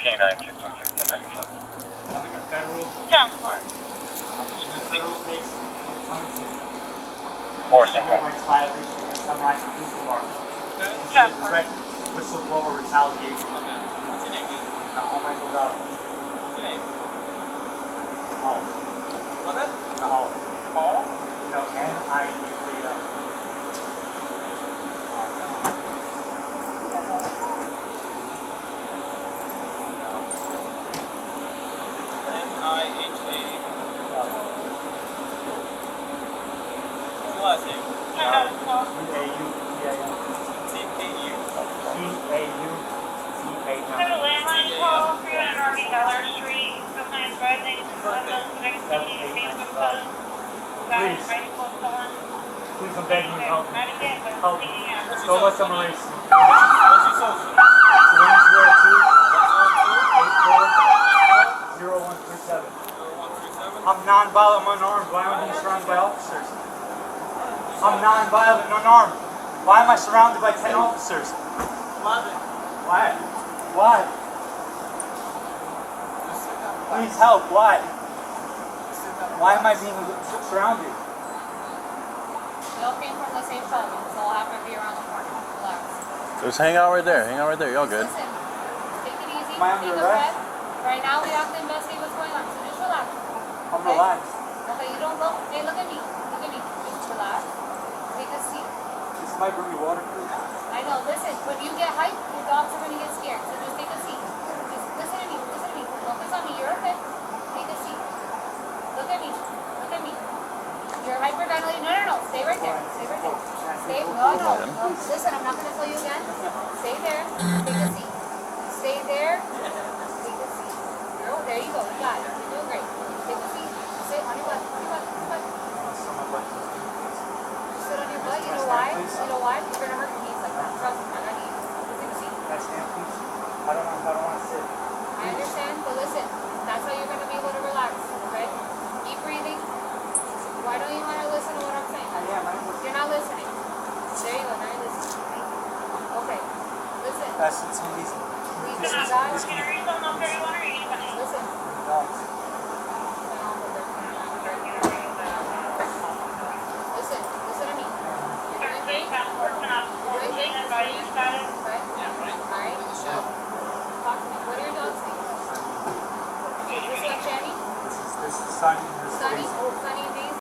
K9 226 Federal. 10-4. Federal takes 4 single. rights violation against unlicensed police department. 10-4. Direct whistleblower retaliation. Oh my God. Oh. What is it? No. Paul? No, N-I-U-K-O. N-I-H-A. What's the last name? G-A-U-T-A-N. T-K-U. G-A-U-T-A-N. Landline call, 300 Army Dollar Street, Brooklyn, Rising, London, next meeting, Facebook post, guys, ready for someone. Please, I'm begging you, help me. Not again, but Help me. speaking out. Don't let them erase me. What's your social? 102-84-0137. 0137. I'm non-violent, I'm unarmed. Why am I being surrounded by officers? I'm non-violent and unarmed. Why am I surrounded by 10 officers? Why? Why? Please help. Why? Why am I being surrounded? We all came from the same building, so all happen to be around the corner. Relax. Just hang out right there. Hang out right there. You're all good. Listen, take it easy. Am I under Take a arrest? breath. Right now we have to investigate what's going on, so just relax. I'm Okay? relaxed. Okay, you don't look. Hey, look at me. Look at me. Just relax. Take a seat. This might bring me waterproof. I know. Listen, when you get hyped, your dogs are gonna get scared. So just take a seat. Just listen to me. Listen to me. Focus on me. You're okay. Take a seat. Look at me. Look at me. You're hyperventilating. No. Stay right there. Stay right there. Stay. No. Listen, I'm not gonna tell you again. Stay there. Take a seat. Stay there. Take a seat. Girl, there you go. You got it. You're doing great. Take a seat. Sit on your butt. On your butt. On your butt. Sit on your butt. You know why? You know why? You're gonna hurt your knees like that. Trust me. I got knees. Take a seat. Can I stand, please? I don't want to sit. I understand, but listen, that's how you're gonna be able to relax, okay? Keep breathing. Why don't you want to listen to what I'm saying? I am. You're not listening. There you go. Now you're listening. Okay. Listen. That's it's amazing. Please, Can you I guys. can I read them on 31 or 80? Listen. Dogs. Listen. Listen to me. You're doing great. What are your Alright. Talk to me. What are your dogs' names? Is this Chani? This is Sunny. Sunny? Sunny and